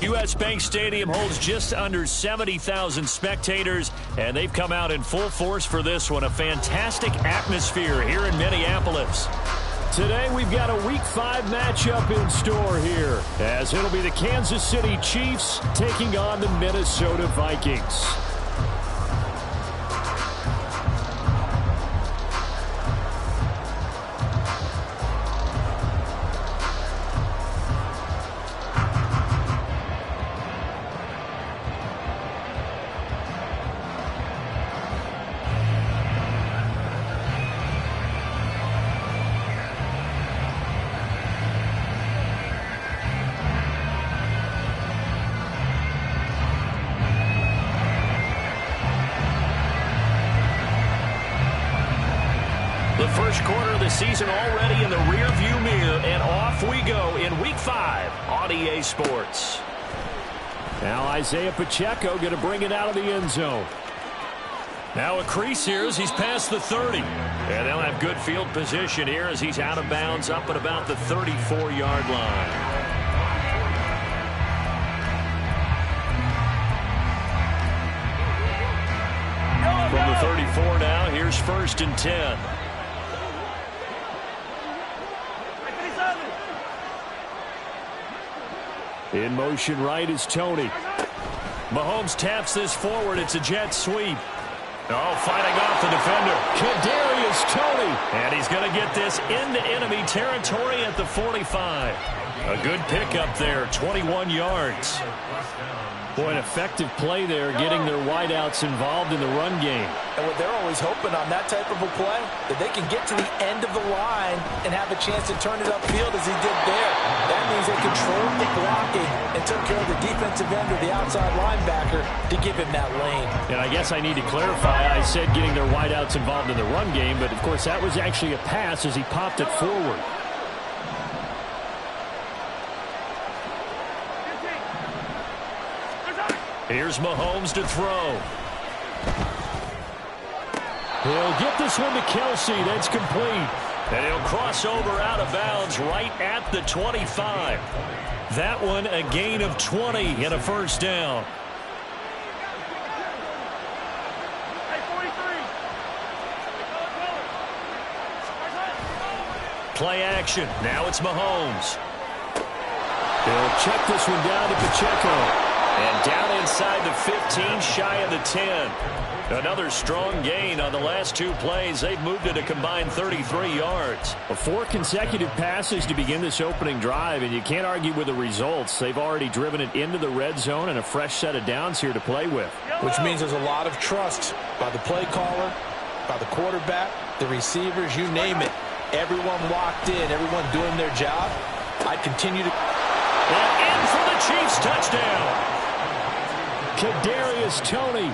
U.S. Bank Stadium holds just under 70,000 spectators, and they've come out in full force for this one. A fantastic atmosphere here in Minneapolis. Today we've got a Week 5 matchup in store here, as it'll be the Kansas City Chiefs taking on the Minnesota Vikings. The first quarter of the season already in the rearview mirror, and off we go in Week 5 on EA Sports. Now Isaiah Pacheco going to bring it out of the end zone. Now a crease here as he's past the 30. And they'll have good field position here as he's out of bounds up at about the 34-yard line. From the 34 now, here's 1st and 10. In motion right is Tony. Mahomes taps this forward. It's a jet sweep. Oh, fighting off the defender. Kadarius Toney. And he's going to get this into enemy territory at the 45. A good pickup there, 21 yards. Boy, an effective play there, getting their wideouts involved in the run game. And what they're always hoping on that type of a play, that they can get to the end of the line and have a chance to turn it upfield as he did there. That means they controlled the blocking and took care of the defensive end or the outside linebacker to give him that lane. And I guess I need to clarify, I said getting their wideouts involved in the run game, but of course that was actually a pass as he popped it forward. Here's Mahomes to throw. He'll get this one to Kelsey. That's complete. And he'll cross over out of bounds right at the 25. That one a gain of 20 and a first down. Play action. Now it's Mahomes. He'll check this one down to Pacheco. And down inside the 15, shy of the 10. Another strong gain on the last two plays. They've moved it a combined 33 yards. 4 consecutive passes to begin this opening drive, and you can't argue with the results. They've already driven it into the red zone and a fresh set of downs here to play with. Which means there's a lot of trust by the play caller, by the quarterback, the receivers, you name it. Everyone locked in, everyone doing their job. I continue to... And in for the Chiefs touchdown. Kadarius Toney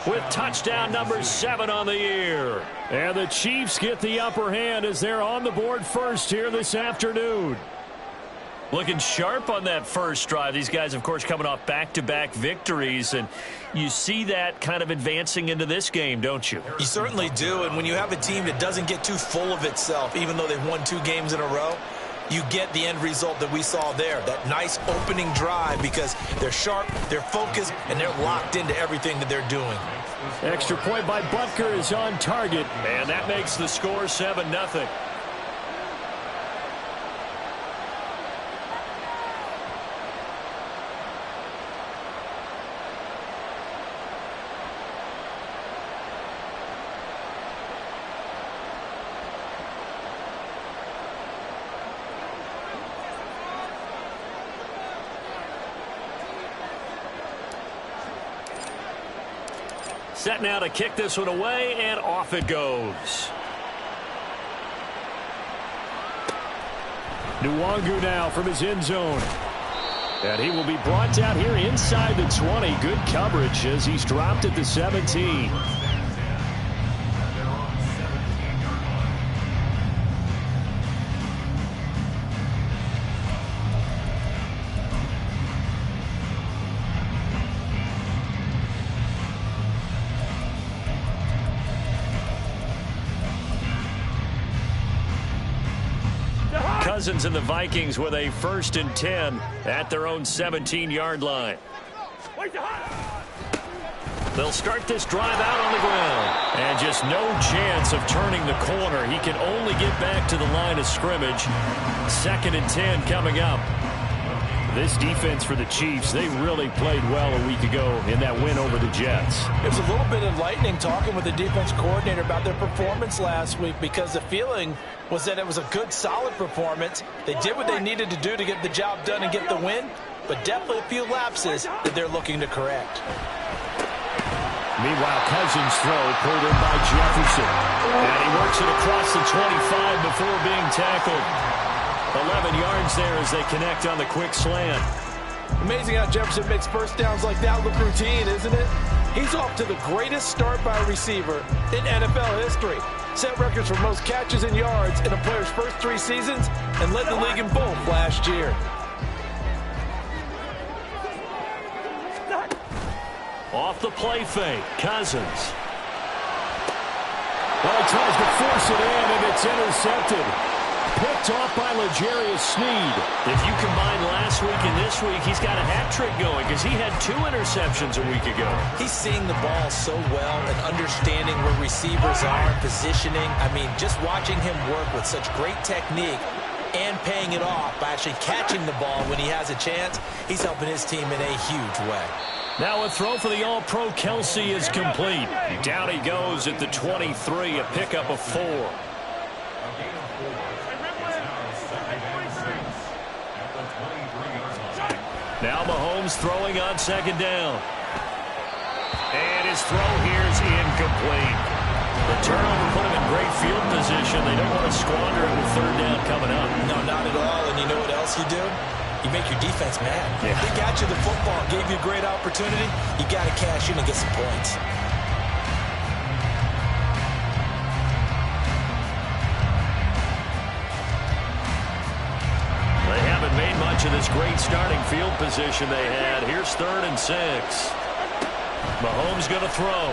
with touchdown number 7 on the year. And the Chiefs get the upper hand as they're on the board first here this afternoon. Looking sharp on that first drive. These guys, of course, coming off back-to-back victories, and you see that kind of advancing into this game, don't you? You certainly do, and when you have a team that doesn't get too full of itself, even though they've won 2 games in a row, you get the end result that we saw there, that nice opening drive, because they're sharp, they're focused, and they're locked into everything that they're doing. Extra point by Butker is on target. And that makes the score 7-0. Set now to kick this one away, and off it goes. Nwangu now from his end zone. And he will be brought down here inside the 20. Good coverage as he's dropped at the 17. Cousins and the Vikings with a 1st and 10 at their own 17-yard line. They'll start this drive out on the ground. And just no chance of turning the corner. He can only get back to the line of scrimmage. 2nd and 10 coming up. This defense for the Chiefs, they really played well a week ago in that win over the Jets. It was a little bit enlightening talking with the defense coordinator about their performance last week, because the feeling was that it was a good, solid performance. They did what they needed to do to get the job done and get the win, but definitely a few lapses that they're looking to correct. Meanwhile, Cousins' throw pulled in by Jefferson. And he works it across the 25 before being tackled. 11 yards there as they connect on the quick slant. Amazing how Jefferson makes first downs like that look routine, isn't it? He's off to the greatest start by a receiver in NFL history. Set records for most catches and yards in a player's first 3 seasons and led the league in both last year. Off the play fake, Cousins. Well, he tries to force it in, and it's intercepted. Picked off by L'Jarius Sneed. If you combine last week and this week, he's got a hat trick going because he had 2 interceptions a week ago. He's seeing the ball so well and understanding where receivers are and positioning. I mean, just watching him work with such great technique and paying it off by actually catching the ball when he has a chance, he's helping his team in a huge way. Now a throw for the All-Pro Kelsey is complete. Down he goes at the 23, a pickup of 4. Now Mahomes throwing on 2nd down. And his throw here is incomplete. The turnover put him in great field position. They don't want to squander it with 3rd down coming up. No, not at all. And you know what else you do? You make your defense mad. Yeah. They got you the football, gave you a great opportunity. You got to cash in and get some points. They haven't made much of this great starting field position they had. Here's 3rd and 6. Mahomes going to throw.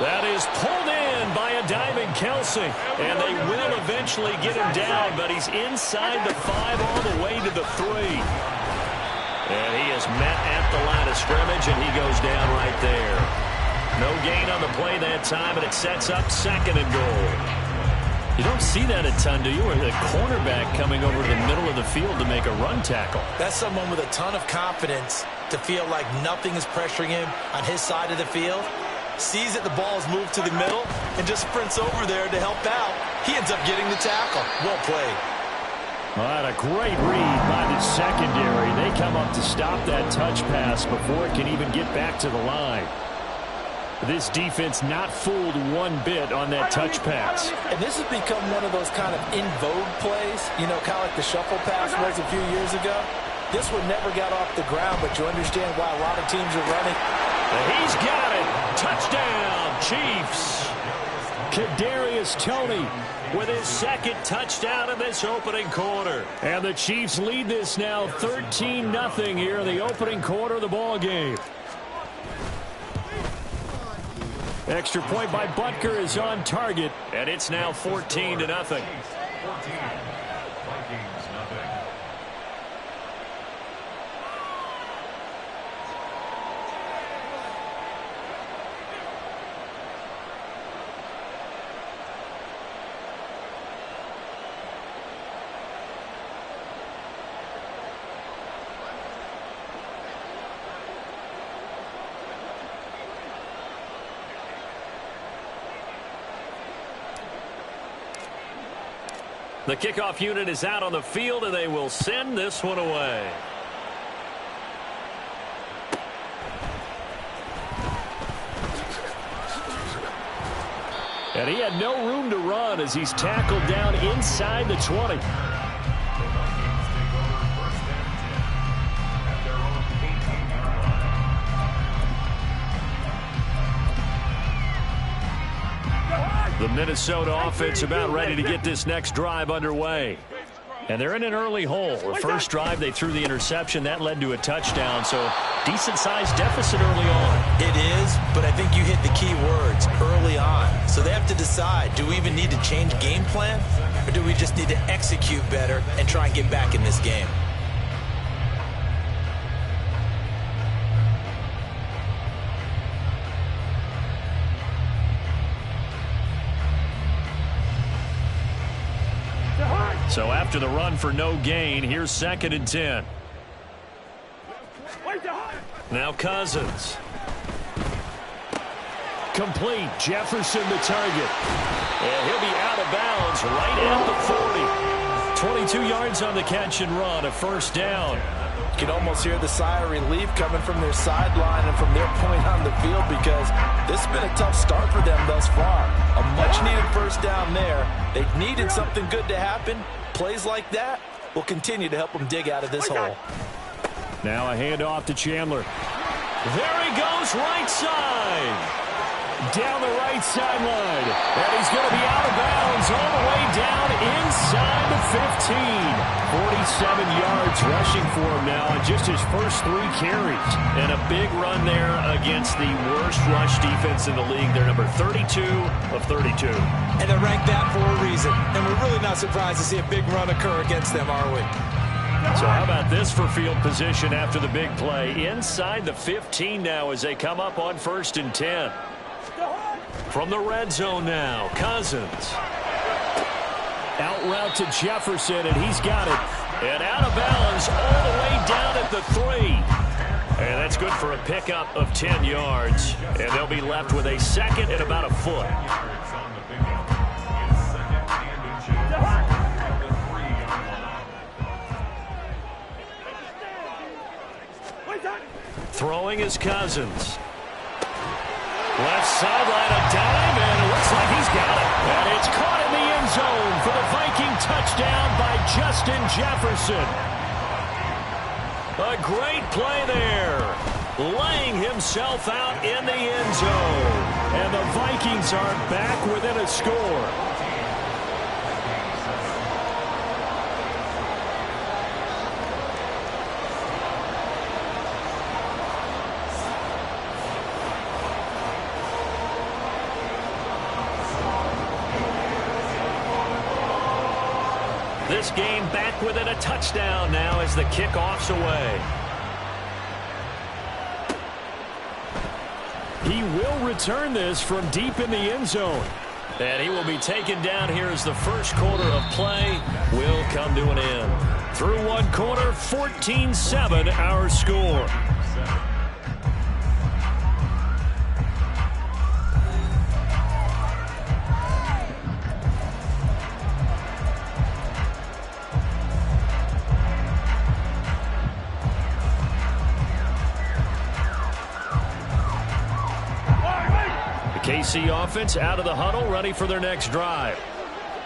That is pulled in by a diving Kelsey. And they will eventually get him down, but he's inside the 5 all the way to the 3. And he is met at the line of scrimmage, and he goes down right there. No gain on the play that time, and it sets up 2nd and goal. You don't see that a ton, do you? Or the cornerback coming over to the middle of the field to make a run tackle. That's someone with a ton of confidence to feel like nothing is pressuring him on his side of the field. Sees that the ball is moved to the middle and just sprints over there to help out. He ends up getting the tackle. Well played. Well, that a great read by the secondary. They come up to stop that touch pass before it can even get back to the line. This defense not fooled one bit on that touch pass. And this has become one of those kind of in vogue plays, you know, kind of like the shuffle pass was a few years ago. This one never got off the ground, but you understand why a lot of teams are running. He's got it. Touchdown, Chiefs. Kadarius Toney with his 2nd touchdown in this opening quarter. And the Chiefs lead this now 13-0 here in the opening quarter of the ball game. Extra point by Butker is on target. And it's now 14-0. The kickoff unit is out on the field, and they will send this one away. And he had no room to run as he's tackled down inside the 20. The Minnesota offense about ready to get this next drive underway. And they're in an early hole. The first drive, they threw the interception. That led to a touchdown, so decent-sized deficit early on. It is, but I think you hit the key words, early on. So they have to decide, do we even need to change game plan? or do we just need to execute better and try and get back in this game? So after the run for no gain, here's 2nd and 10. Now Cousins. Complete. Jefferson the target. And he'll be out of bounds right at the 40. 22 yards on the catch and run, a 1st down. You can almost hear the sigh of relief coming from their sideline and from their point on the field, because this has been a tough start for them thus far. A much-needed 1st down there. They've needed something good to happen. Plays like that will continue to help them dig out of this hole. Now a handoff to Chandler. There he goes, right side. Down the right sideline. And he's going to be out of bounds all the way down inside the 15. 47 yards rushing for him now on just his first 3 carries. And a big run there against the worst rush defense in the league. They're number 32 of 32. And they're ranked that for a reason. And we're really not surprised to see a big run occur against them, are we? So how about this for field position after the big play? Inside the 15 now as they come up on 1st and 10. From the red zone now, Cousins. Out route to Jefferson, and he's got it. And out of bounds all the way down at the 3. And that's good for a pickup of 10 yards. And they'll be left with a 2nd and about a foot. Throwing is Cousins. Left sideline, a dime, and it looks like he's got it. And it's caught in the end zone for the Viking touchdown by Justin Jefferson. A great play there. Laying himself out in the end zone. And the Vikings are back within a score. This game back within a touchdown now as the kickoff's away. He will return this from deep in the end zone. And he will be taken down here as the first quarter of play will come to an end. Through 1 quarter, 14-7 our score. KC offense out of the huddle, ready for their next drive.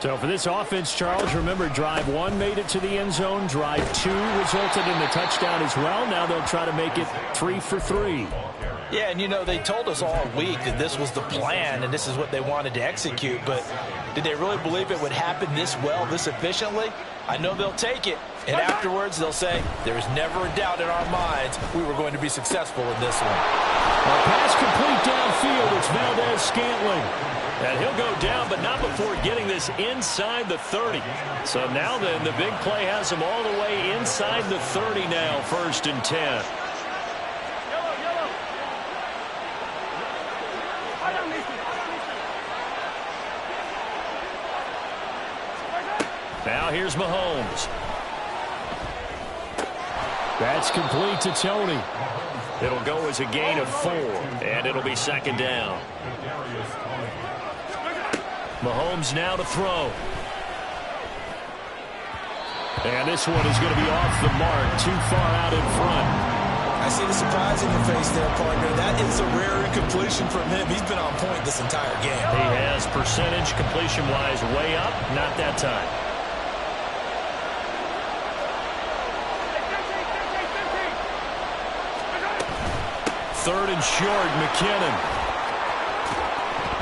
So for this offense, Charles, remember drive 1 made it to the end zone. Drive 2 resulted in the touchdown as well. Now they'll try to make it 3 for 3. Yeah, and you know, they told us all week that this was the plan and this is what they wanted to execute, but did they really believe it would happen this well, this efficiently? I know they'll take it, and afterwards they'll say, there was never a doubt in our minds we were going to be successful in this one. A pass complete downfield. It's Valdez-Scantling. And he'll go down, but not before getting this inside the 30. So now then, the big play has him all the way inside the 30 now, 1st and 10. Now here's Mahomes. That's complete to Tony. It'll go as a gain of 4, and it'll be 2nd down. Mahomes now to throw. And this one is going to be off the mark, too far out in front. I see the surprise in your face there, partner. That is a rare incompletion from him. He's been on point this entire game. He has percentage completion-wise way up, not that time. Third and short, McKinnon.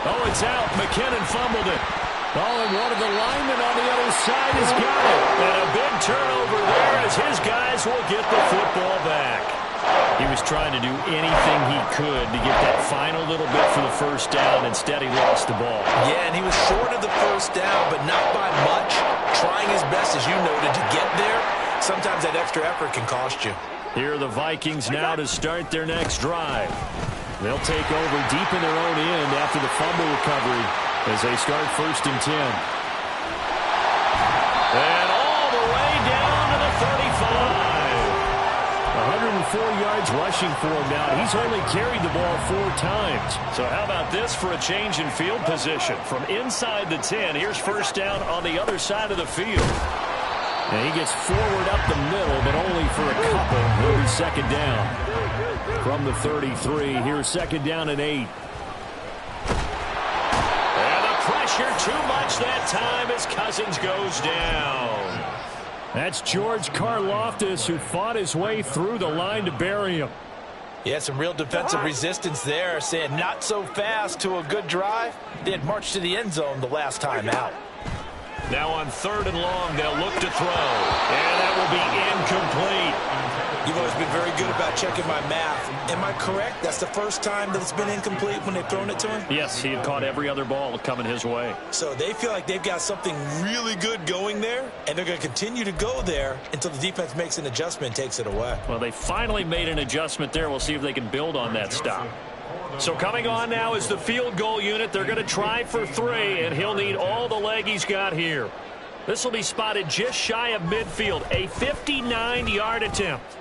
Oh, it's out. McKinnon fumbled it. Oh, and one of the linemen on the other side has got it. And a big turnover there as his guys will get the football back. He was trying to do anything he could to get that final little bit for the first down. Instead, he lost the ball. Yeah, and he was short of the first down, but not by much. Trying his best, as you noted, to get there. Sometimes that extra effort can cost you. Here are the Vikings now to start their next drive. They'll take over deep in their own end after the fumble recovery as they start 1st and 10. And all the way down to the 35. 104 yards rushing for him now. He's only carried the ball 4 times. So how about this for a change in field position? From inside the 10, here's first down on the other side of the field. And he gets forward up the middle, but only for a couple. He'll be 2nd down. From the 33, here's 2nd down and 8. And the pressure too much that time as Cousins goes down. That's George Karlaftis, who fought his way through the line to bury him. Yeah, some real defensive resistance there, saying not so fast to a good drive. They had marched to the end zone the last time out. Now on 3rd and long, they'll look to throw. And that will be incomplete. You've always been very good about checking my math. Am I correct? That's the first time that it's been incomplete when they've thrown it to him? Yes, he had caught every other ball coming his way. So they feel like they've got something really good going there, and they're going to continue to go there until the defense makes an adjustment and takes it away. Well, they finally made an adjustment there. We'll see if they can build on that stop. So coming on now is the field goal unit. They're going to try for 3, and he'll need all the leg he's got here. This will be spotted just shy of midfield, a 59-yard attempt.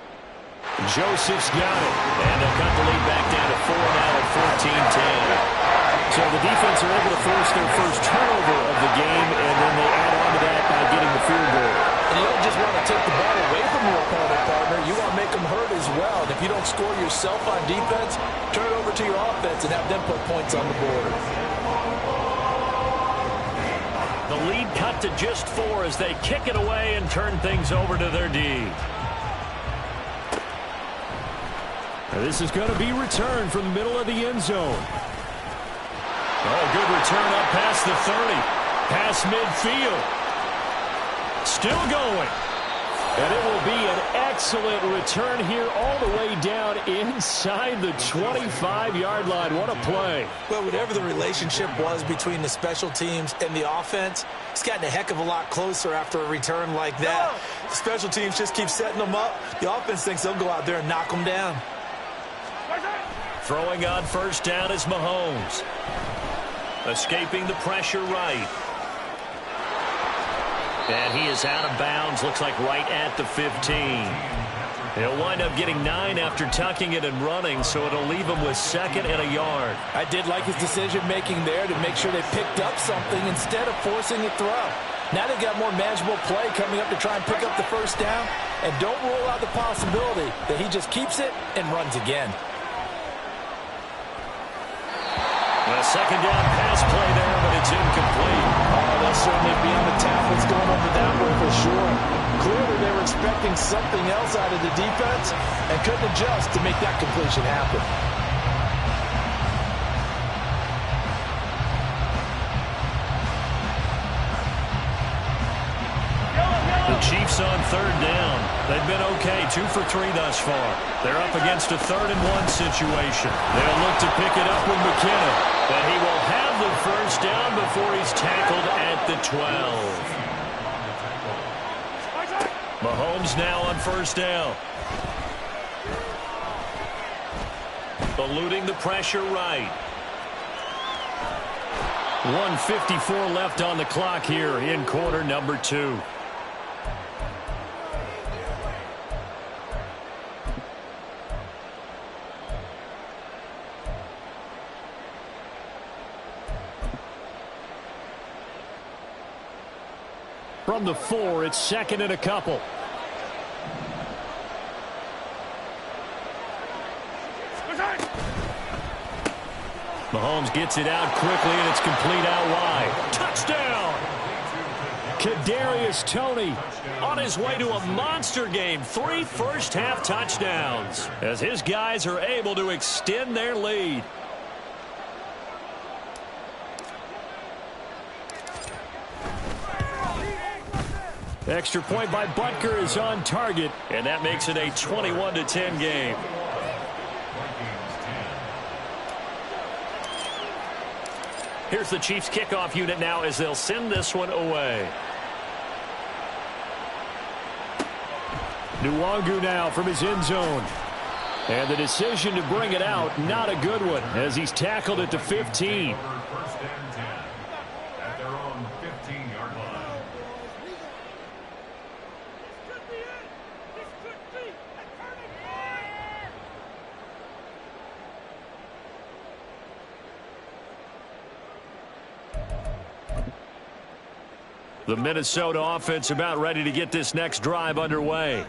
Joseph's got it. And they'll cut the lead back down to 4 now at 14-10. So the defense are able to force their first turnover of the game, and then they add on to that by getting the field goal. And you don't just want to take the ball away from your opponent, partner. You want to make them hurt as well. And if you don't score yourself on defense, turn it over to your offense and have them put points on the board. The lead cut to just 4 as they kick it away and turn things over to their D. This is going to be returned from the middle of the end zone. Oh, good return up past the 30. Past midfield. Still going. And it will be an excellent return here all the way down inside the 25-yard line. What a play. Well, whatever the relationship was between the special teams and the offense, it's gotten a heck of a lot closer after a return like that. The special teams just keep setting them up. The offense thinks they'll go out there and knock them down. Throwing on first down is Mahomes. Escaping the pressure right. And he is out of bounds, looks like right at the 15. He'll wind up getting 9 after tucking it and running, so it'll leave him with 2nd and a yard. I did like his decision-making there to make sure they picked up something instead of forcing a throw. Now they've got more manageable play coming up to try and pick up the first down, and don't rule out the possibility that he just keeps it and runs again. A second down pass play there, but it's incomplete. Oh, they'll certainly be on the tablets going over that one for sure. Clearly they were expecting something else out of the defense and couldn't adjust to make that completion happen. The Chiefs on 3rd down. They've been okay, 2 for 3 thus far. They're up against a 3rd and 1 situation. They'll look to pick it up with McKinnon. But he will have the first down before he's tackled at the 12. Mahomes now on first down. Eluding the pressure right. 1:54 left on the clock here in quarter number 2. From the 4, it's 2nd and a couple. Mahomes gets it out quickly, and it's complete out wide. Touchdown! Kadarius Toney On his way to a monster game, 3 first-half touchdowns, as his guys are able to extend their lead. Extra point by Butker is on target. And that makes it a 21-10 game. Here's the Chiefs kickoff unit now as they'll send this one away. Nwangu now from his end zone. And the decision to bring it out, not a good one, as he's tackled at the 15. First and 10 at their own 15-yard line. The Minnesota offense about ready to get this next drive underway.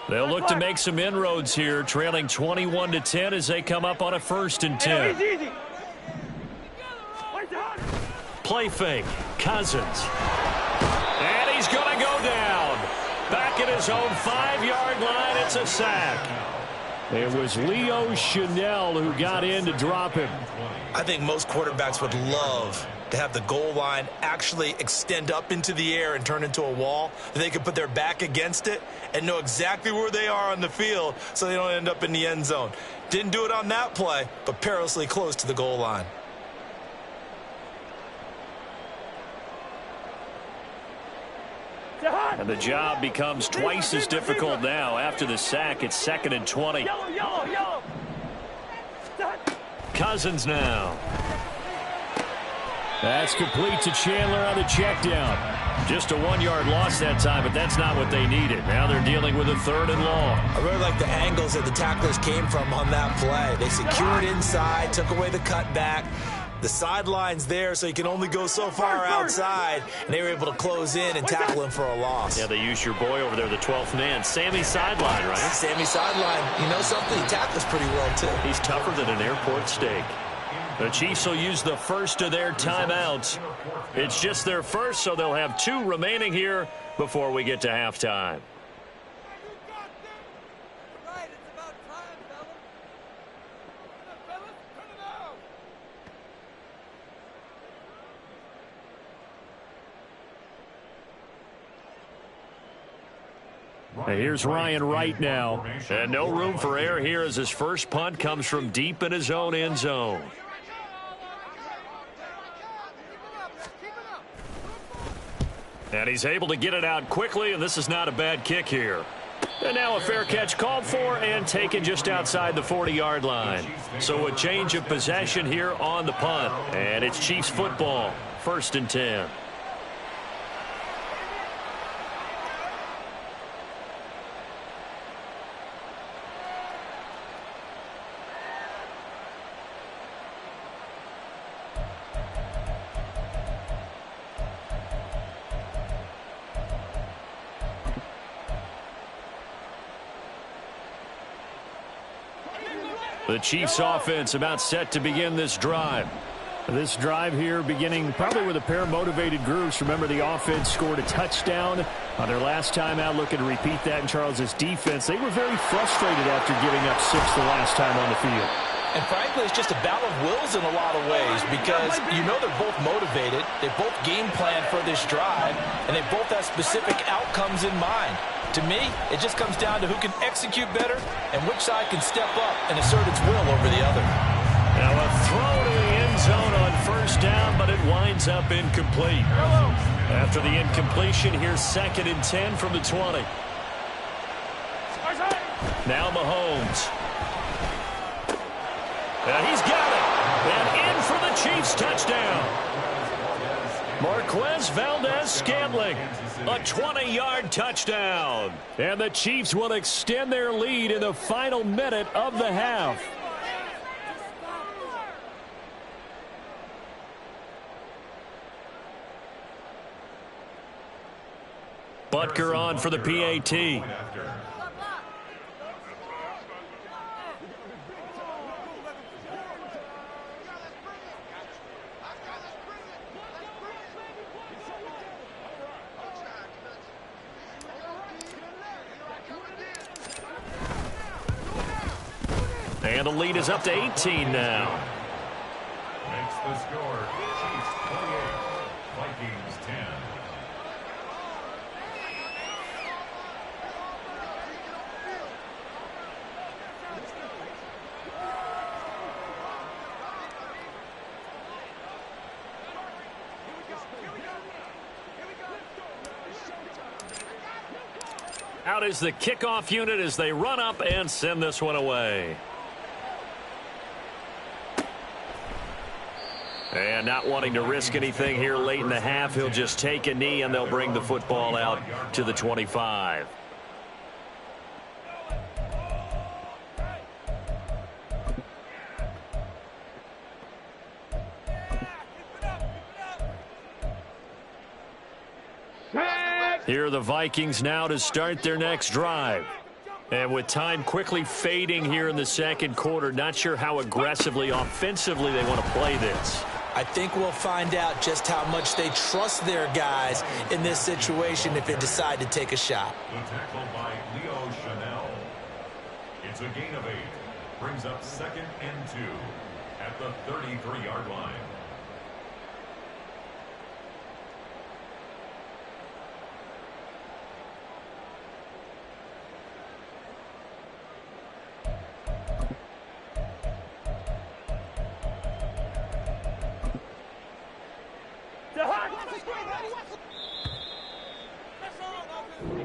They'll look to make some inroads here, trailing 21-10 as they come up on a 1st and 10. Play fake. Cousins. And he's going to go down. Back at his own 5-yard line, it's a sack. It was Leo Chanel who got in to drop him. I think most quarterbacks would love to have the goal line actually extend up into the air and turn into a wall. They could put their back against it and know exactly where they are on the field so they don't end up in the end zone. Didn't do it on that play, but perilously close to the goal line. And the job becomes twice as difficult now. After the sack, it's 2nd and 20. Cousins now. That's complete to Chandler on the check down. Just a 1-yard loss that time, but that's not what they needed. Now they're dealing with a 3rd and long. I really like the angles that the tacklers came from on that play. They secured inside, took away the cutback. The sideline's there, so you can only go so far outside, and they were able to close in and tackle him for a loss. Yeah, they used your boy over there, the 12th man. Sammy sideline, right? Sammy sideline. You know something? He tackles pretty well, too. He's tougher than an airport steak. The Chiefs will use the first of their timeouts. It's just their first, so they'll have 2 remaining here before we get to halftime. And here's Ryan Wright now. And no room for error here as his first punt comes from deep in his own end zone. And he's able to get it out quickly, and this is not a bad kick here. And now a fair catch called for and taken just outside the 40-yard line. So a change of possession here on the punt. And it's Chiefs football, 1st and 10. The Chiefs offense about set to begin this drive. This drive here beginning probably with a pair of motivated groups. Remember, the offense scored a touchdown on their last time out, looking to repeat that in Charles's defense. They were very frustrated after giving up 6 the last time on the field. And frankly, it's just a battle of wills in a lot of ways because you know they're both motivated. They both game plan for this drive, and they both have specific outcomes in mind. To me, it just comes down to who can execute better and which side can step up and assert its will over the other. Now a throw to the end zone on 1st down, but it winds up incomplete. After the incompletion, here's 2nd and 10 from the 20. Now Mahomes. And he's got it. And in for the Chiefs touchdown. Marquez Valdez-Scantling, a 20-yard touchdown. And the Chiefs will extend their lead in the final minute of the half. Butker on for the PAT. And the lead is up to 18 now. Makes the score Chiefs 28, Vikings 10. out is the kickoff unit as they run up and send this one away. And not wanting to risk anything here late in the half, he'll just take a knee and they'll bring the football out to the 25. Here are the Vikings now to start their next drive. And with time quickly fading here in the second quarter, not sure how aggressively, offensively they want to play this. I think we'll find out just how much they trust their guys in this situation if they decide to take a shot. The tackle by Leo Chanel. It's a gain of 8. Brings up 2nd and 2 at the 33-yard line.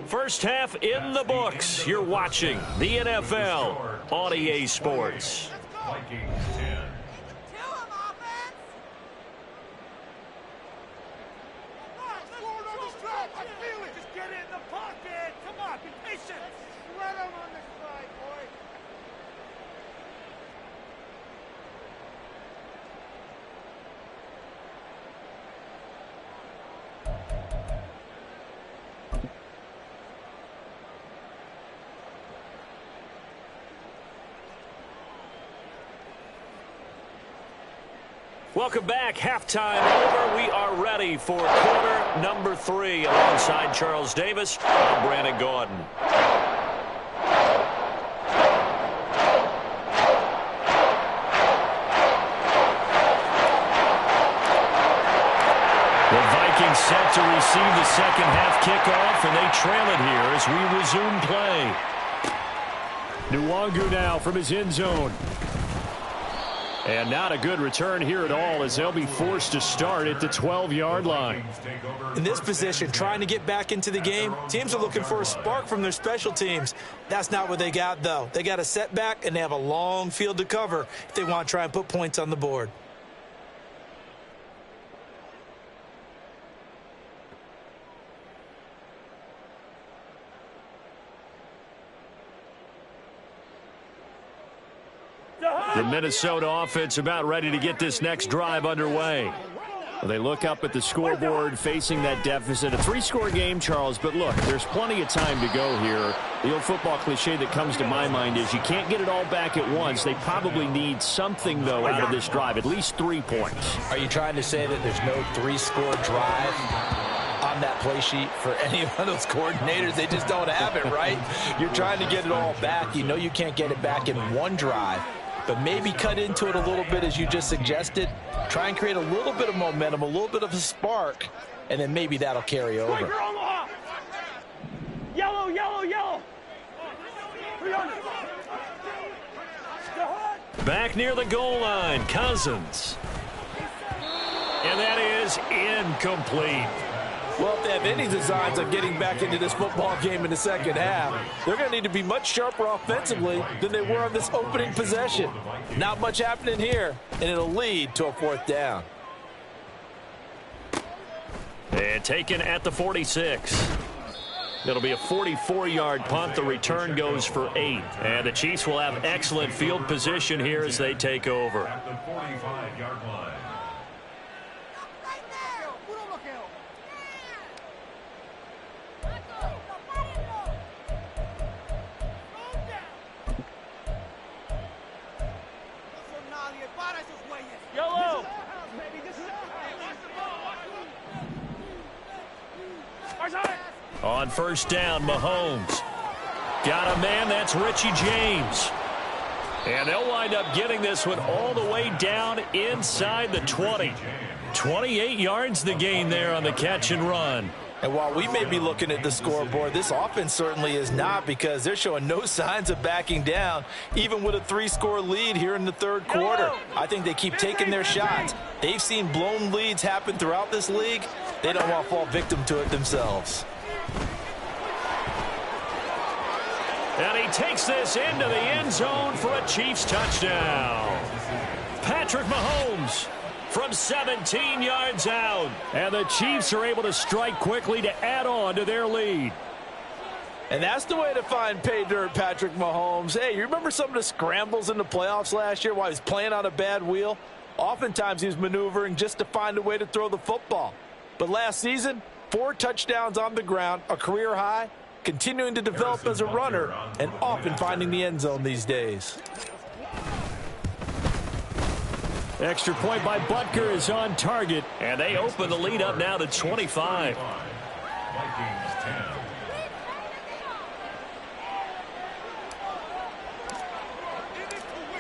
First half in the books. You're watching the NFL on EA Sports. Vikings 10. Just get it in the pocket. Come on, be patient. Let him on the side, boy. Welcome back. Halftime over. We are ready for quarter number 3. Alongside Charles Davis, I'm Brandon Gaudin. The Vikings set to receive the second half kickoff, and they trail it here as we resume play. Nwangu now from his end zone. And not a good return here at all as they'll be forced to start at the 12-yard line. In this position, trying to get back into the game, teams are looking for a spark from their special teams. That's not what they got, though. They got a setback, and they have a long field to cover if they want to try and put points on the board. The Minnesota offense about ready to get this next drive underway. They look up at the scoreboard facing that deficit. A 3-score game, Charles, but look, there's plenty of time to go here. The old football cliche that comes to my mind is you can't get it all back at once. They probably need something, though, out of this drive, at least 3 points. Are you trying to say that there's no 3-score drive on that play sheet for any of those coordinators? They just don't have it, right? You're trying to get it all back. You know you can't get it back in one drive. But maybe cut into it a little bit as you just suggested. Try and create a little bit of momentum, a little bit of a spark, and then maybe that'll carry over. Yellow, yellow, yellow. Back near the goal line, Cousins. And that is incomplete. Well, if they have any designs on getting back into this football game in the second half, they're going to need to be much sharper offensively than they were on this opening possession. Not much happening here, and it'll lead to a 4th down. And taken at the 46. It'll be a 44-yard punt. The return goes for 8. And the Chiefs will have excellent field position here as they take over. At the 45-yard line. Yellow. On first down, Mahomes. Got a man, that's Richie James. And they'll wind up getting this one all the way down inside the 20. 28 yards the gain there on the catch and run. And while we may be looking at the scoreboard, this offense certainly is not, because they're showing no signs of backing down, even with a 3-score lead here in the third quarter. I think they keep taking their shots. They've seen blown leads happen throughout this league. They don't want to fall victim to it themselves. And he takes this into the end zone for a Chiefs touchdown. Patrick Mahomes from 17 yards out. And the Chiefs are able to strike quickly to add on to their lead. And that's the way to find pay dirt, Patrick Mahomes. Hey, you remember some of the scrambles in the playoffs last year while he was playing on a bad wheel? Oftentimes he was maneuvering just to find a way to throw the football. But last season, 4 touchdowns on the ground, a career high, continuing to develop as a runner, and often finding the end zone these days. Extra point by Butker is on target. And they open the lead up now to 25. Vikings 10.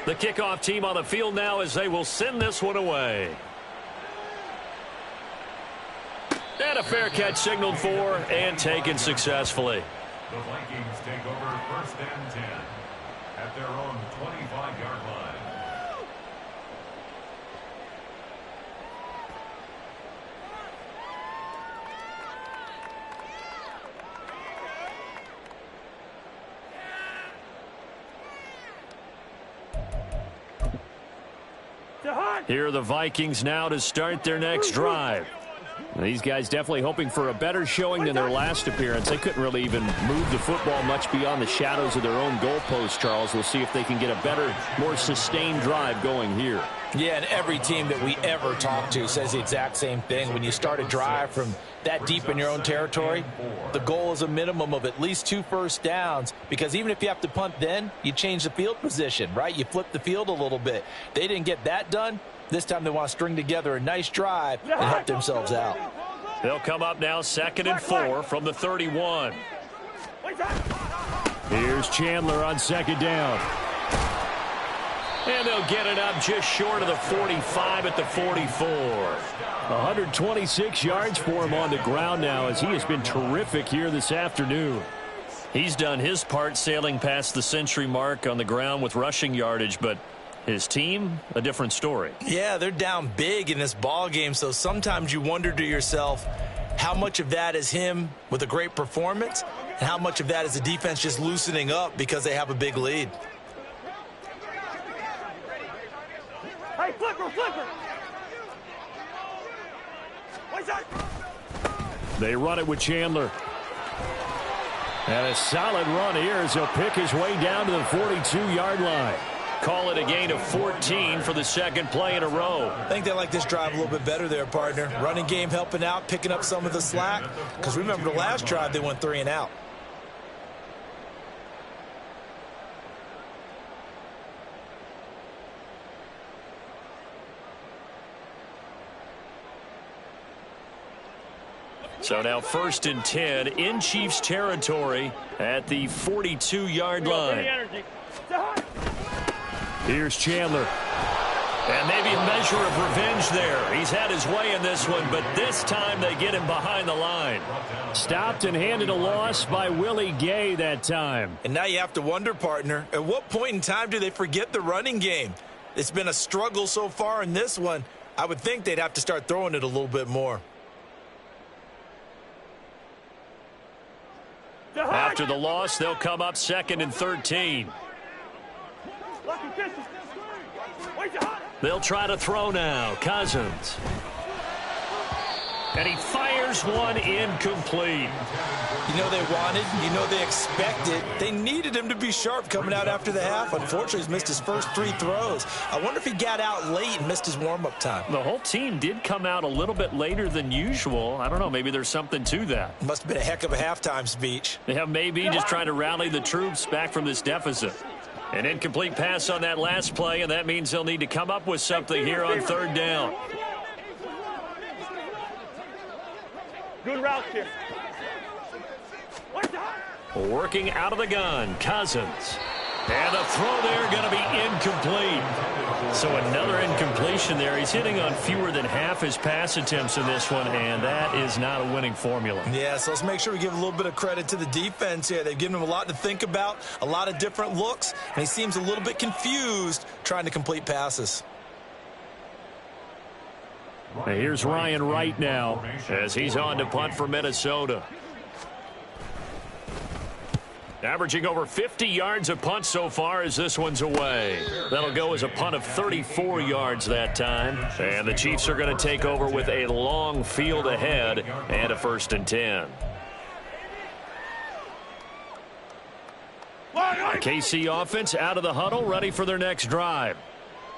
The kickoff team on the field now as they will send this one away. And a fair catch signaled for and taken successfully. The Vikings take over 1st and 10 at their own 25-yard line. Here are the Vikings now to start their next drive. These guys definitely hoping for a better showing than their last appearance. They couldn't really even move the football much beyond the shadows of their own goalpost, Charles. We'll see if they can get a better, more sustained drive going here. Yeah, and every team that we ever talk to says the exact same thing. When you start a drive from that deep in your own territory, the goal is a minimum of at least 2 first downs, because even if you have to punt then, you change the field position, right? You flip the field a little bit. They didn't get that done. This time they want to string together a nice drive and help themselves out. They'll come up now 2nd and 4 from the 31. Here's Chandler on 2nd down. And they'll get it up just short of the 45 at the 44. 126 yards for him on the ground now, as he has been terrific here this afternoon. He's done his part sailing past the century mark on the ground with rushing yardage, but his team, a different story. Yeah, they're down big in this ball game, so sometimes you wonder to yourself how much of that is him with a great performance and how much of that is the defense just loosening up because they have a big lead. Hey, flipper, flipper! What's that? They run it with Chandler. And a solid run here as he'll pick his way down to the 42-yard line. Call it a gain of 14 for the 2nd play in a row. I think they like this drive a little bit better there, partner. Running game helping out, picking up some of the slack. Because remember the last drive, they went 3 and out. So now 1st and 10 in Chiefs territory at the 42-yard line. Here's Chandler. And maybe a measure of revenge there. He's had his way in this one, but this time they get him behind the line. Stopped and handed a loss by Willie Gay that time. And now you have to wonder, partner, at what point in time do they forget the running game? It's been a struggle so far in this one. I would think they'd have to start throwing it a little bit more. After the loss, they'll come up 2nd and 13. They'll try to throw now. Cousins. And he fires one incomplete. You know they wanted, you know they expected. They needed him to be sharp coming out after the half. Unfortunately, he's missed his first 3 throws. I wonder if he got out late and missed his warm-up time. The whole team did come out a little bit later than usual. I don't know, maybe there's something to that. Must have been a heck of a halftime speech. Yeah, maybe just trying to rally the troops back from this deficit. An incomplete pass on that last play, and that means they'll need to come up with something here on 3rd down. Good route here. Working out of the gun, Cousins. And the throw there going to be incomplete. So another incompletion there. He's hitting on fewer than half his pass attempts in this one, and that is not a winning formula. Yeah, so let's make sure we give a little bit of credit to the defense here. They've given him a lot to think about, a lot of different looks, and he seems a little bit confused trying to complete passes. Now here's Ryan Wright now as he's on to punt for Minnesota. Averaging over 50 yards a punt so far as this one's away. That'll go as a punt of 34 yards that time. And the Chiefs are going to take over with a long field ahead and a 1st and 10. The KC offense out of the huddle, ready for their next drive.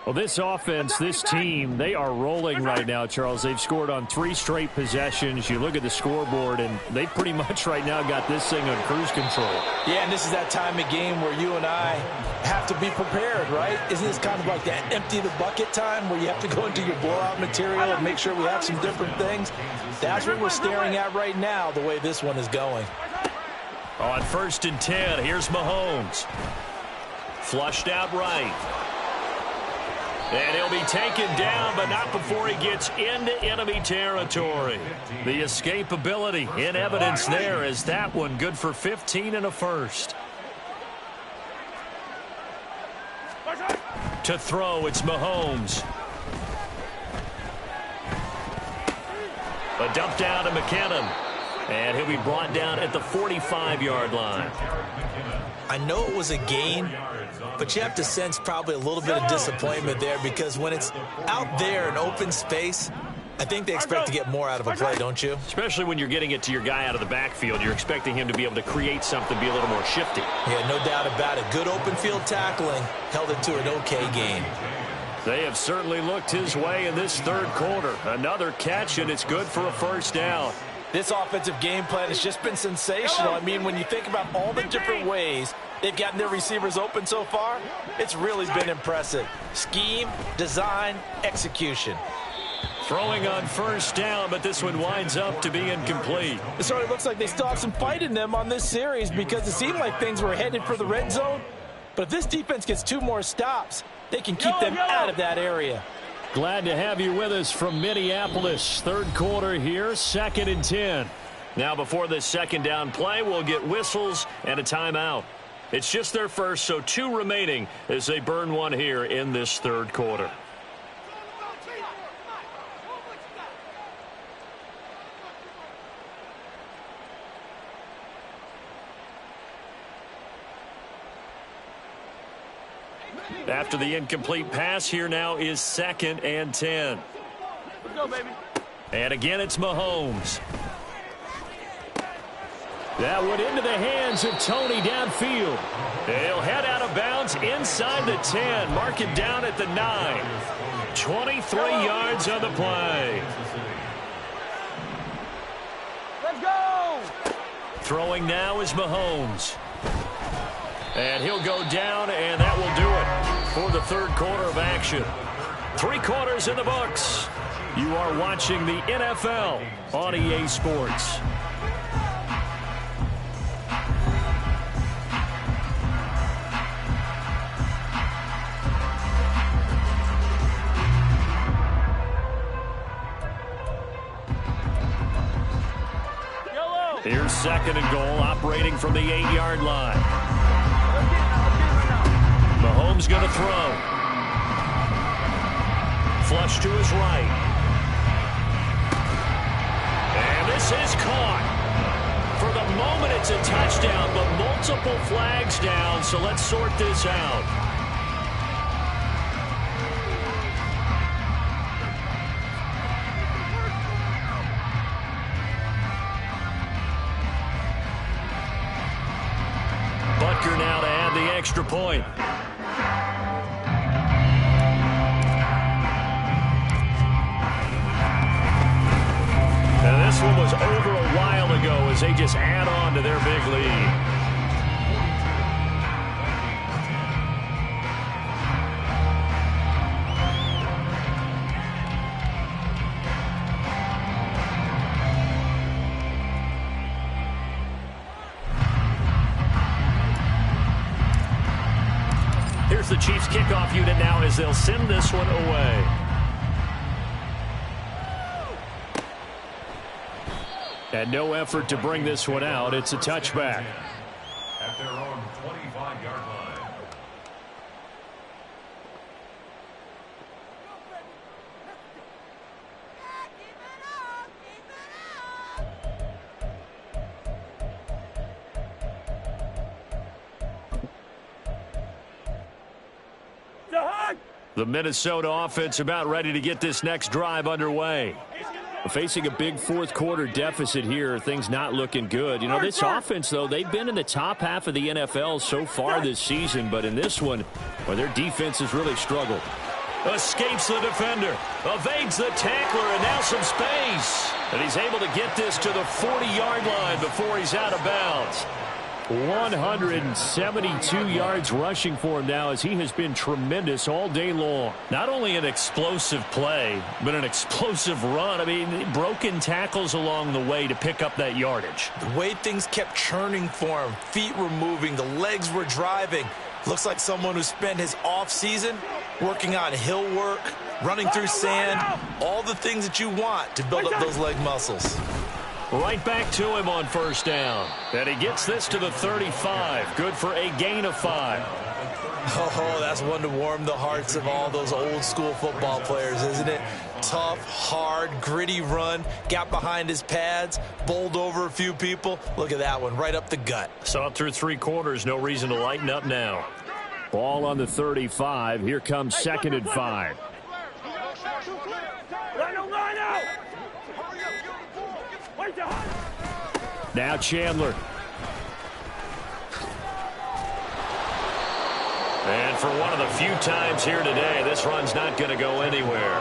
Well, this offense, this team, they are rolling right now, Charles. They've scored on 3 straight possessions. You look at the scoreboard, and they pretty much right now got this thing on cruise control. Yeah, and this is that time of game where you and I have to be prepared, right? Isn't this kind of like that empty the bucket time where you have to go into your blowout material and make sure we have some different things? That's what we're staring at right now, the way this one is going. On 1st and 10, here's Mahomes. Flushed out right. And he'll be taken down, but not before he gets into enemy territory. The escapability in evidence there is that one good for 15 and a 1st. To throw, it's Mahomes. A dump down to McKinnon. And he'll be brought down at the 45-yard line. I know it was a gain, but you have to sense probably a little bit of disappointment there because when it's out there in open space, I think they expect to get more out of a play, don't you? Especially when you're getting it to your guy out of the backfield. You're expecting him to be able to create something, be a little more shifty. Yeah, no doubt about it. Good open field tackling held it to an okay gain. They have certainly looked his way in this 3rd quarter. Another catch, and it's good for a 1st down. This offensive game plan has just been sensational. I mean, when you think about all the different ways they've gotten their receivers open so far, it's really been impressive. Scheme, design, execution. Throwing on 1st down, but this one winds up to be incomplete. It sort of looks like they still have some fight in them on this series because it seemed like things were headed for the red zone. But if this defense gets 2 more stops, they can keep them out of that area. Glad to have you with us from Minneapolis. 3rd quarter here, 2nd and 10. Now before this 2nd down play, we'll get whistles and a timeout. It's just their first, so 2 remaining as they burn one here in this 3rd quarter. After the incomplete pass, here now is 2nd and 10. Let's go, baby. And again, it's Mahomes. That went into the hands of Tony downfield. He'll head out of bounds inside the 10. Mark it down at the 9. 23 yards on the play. Let's go. Throwing now is Mahomes. And he'll go down, and that will do it for the 3rd quarter of action. 3 quarters in the books. You are watching the NFL on EA Sports. Here's 2nd and goal, operating from the 8-yard line. Mahomes going to throw. Flush to his right. And this is caught. For the moment, it's a touchdown, but multiple flags down, so let's sort this out. Butker now to add the extra point. And this one was over a while ago as they just add on to their big lead. Here's the Chiefs kickoff unit now as they'll send this one away. And no effort to bring this one out. It's a touchback. At their own 25-yard line. The Minnesota offense about ready to get this next drive underway. Facing a big fourth quarter deficit here, things not looking good. You know, this offense, though, they've been in the top half of the NFL so far this season, but in this one, well, their defense has really struggled. Escapes the defender, evades the tackler, and now some space. And he's able to get this to the 40-yard line before he's out of bounds. 172 yards rushing for him now as he has been tremendous all day long. Not only an explosive play, but an explosive run. I mean, broken tackles along the way to pick up that yardage. The way things kept churning for him, feet were moving, the legs were driving. Looks like someone who spent his offseason working on hill work, running through sand, all the things that you want to build up those leg muscles. Right back to him on first down. And he gets this to the 35. Good for a gain of 5. Oh, that's one to warm the hearts of all those old school football players, isn't it? Tough, hard, gritty run. Got behind his pads, bowled over a few people. Look at that one, right up the gut. Saw it through 3 quarters. No reason to lighten up now. Ball on the 35. Here comes 2nd and 5. Now Chandler. And for one of the few times here today, this run's not going to go anywhere.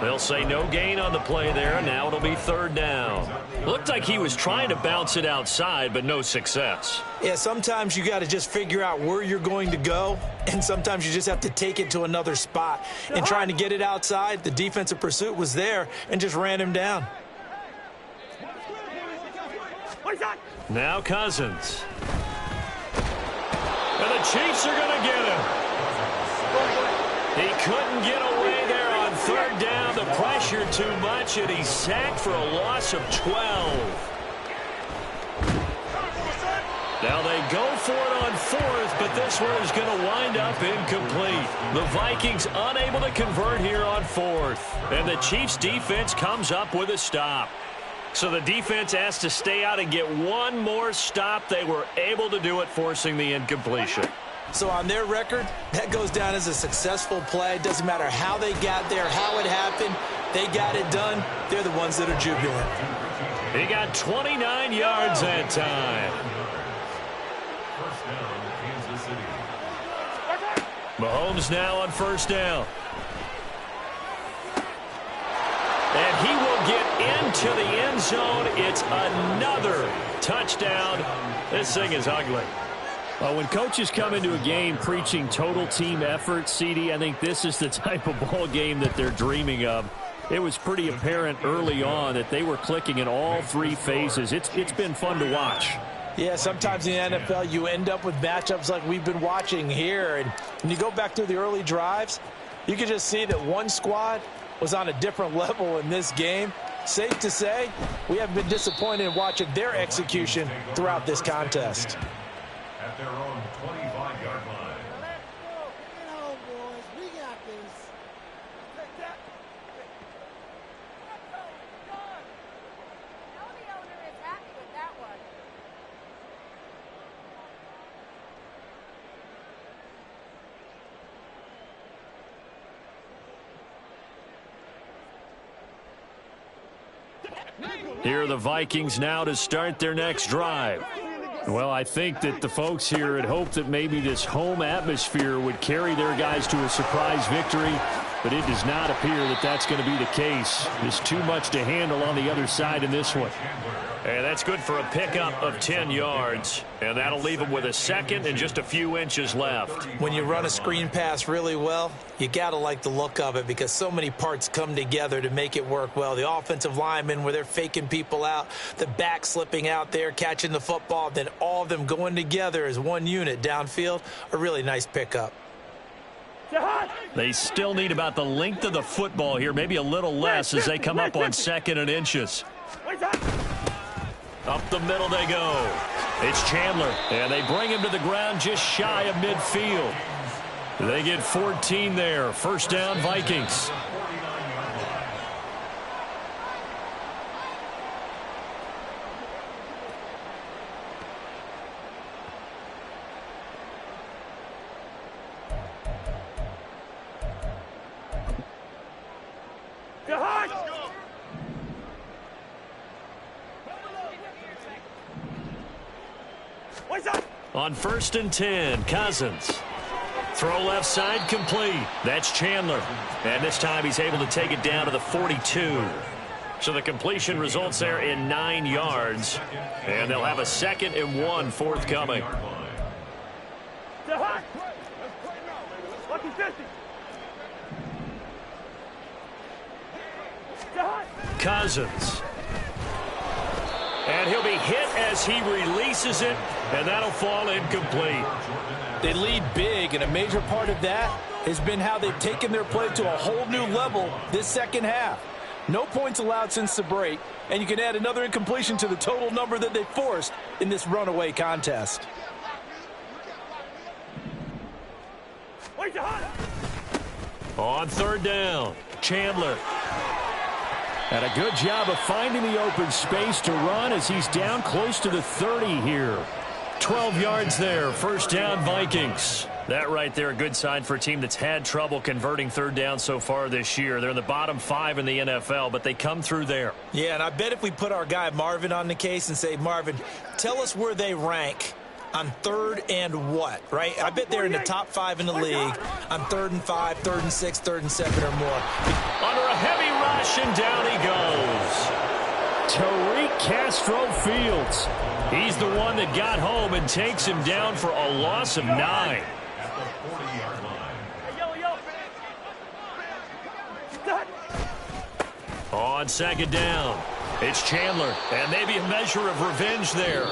They'll say no gain on the play there. Now it'll be 3rd down. Looked like he was trying to bounce it outside, but no success. Yeah, sometimes you got to just figure out where you're going to go, and sometimes you just have to take it to another spot. And trying to get it outside, the defensive pursuit was there and just ran him down. Now Cousins. And the Chiefs are going to get him. He couldn't get away there on 3rd down. The pressure too much, and he's sacked for a loss of 12. Now they go for it on 4th, but this one is going to wind up incomplete. The Vikings unable to convert here on 4th. And the Chiefs defense comes up with a stop. So the defense has to stay out and get one more stop. They were able to do it, forcing the incompletion. So on their record, that goes down as a successful play. Doesn't matter how they got there, how it happened. They got it done. They're the ones that are jubilant. He got 29 yards that time. Mahomes now on 1st down. And he will get into the end zone. It's another touchdown. This thing is ugly. Well, when coaches come into a game preaching total team effort, CD, I think this is the type of ball game that they're dreaming of. It was pretty apparent early on that they were clicking in all 3 phases. It's been fun to watch. Yeah, sometimes in the NFL you end up with matchups like we've been watching here. And when you go back through the early drives, you can just see that one squad was on a different level in this game. Safe to say, we have been disappointed in watching their execution throughout this contest. At their own 25-yard line. Here are the Vikings now to start their next drive. Well, I think that the folks here had hoped that maybe this home atmosphere would carry their guys to a surprise victory, but it does not appear that that's going to be the case. There's too much to handle on the other side in this one. And that's good for a pickup of 10 yards. And that'll leave him with a 2nd and just a few inches left. When you run a screen pass really well, you got to like the look of it because so many parts come together to make it work well. The offensive linemen where they're faking people out, the back slipping out there, catching the football, then all of them going together as one unit downfield, a really nice pickup. They still need about the length of the football here, maybe a little less as they come up on 2nd and inches. Up the middle they go. It's Chandler, and they bring him to the ground just shy of midfield. They get 14 there. 1st down, Vikings. On 1st and 10, Cousins. Throw left side complete. That's Chandler. And this time he's able to take it down to the 42. So the completion results there in 9 yards. And they'll have a 2nd and 1 forthcoming. Cousins. And he'll be hit as he releases it, and that'll fall incomplete. They lead big, and a major part of that has been how they've taken their play to a whole new level this second half. No points allowed since the break, and you can add another incompletion to the total number that they forced in this runaway contest. On 3rd down, Chandler. And a good job of finding the open space to run as he's down close to the 30 here. 12 yards there, 1st down Vikings. That right there, a good sign for a team that's had trouble converting 3rd down so far this year. They're in the bottom 5 in the NFL, but they come through there. Yeah, and I bet if we put our guy Marvin on the case and say, Marvin, tell us where they rank on 3rd and what, right? I bet they're in the top 5 in the league on 3rd and 5, 3rd and 6, 3rd and 7 or more. Under a heavy rush, and down he goes. Tariq Castro-Fields. He's the one that got home and takes him down for a loss of 9. At the 40-yard line. On 2nd down, it's Chandler, and maybe a measure of revenge there. He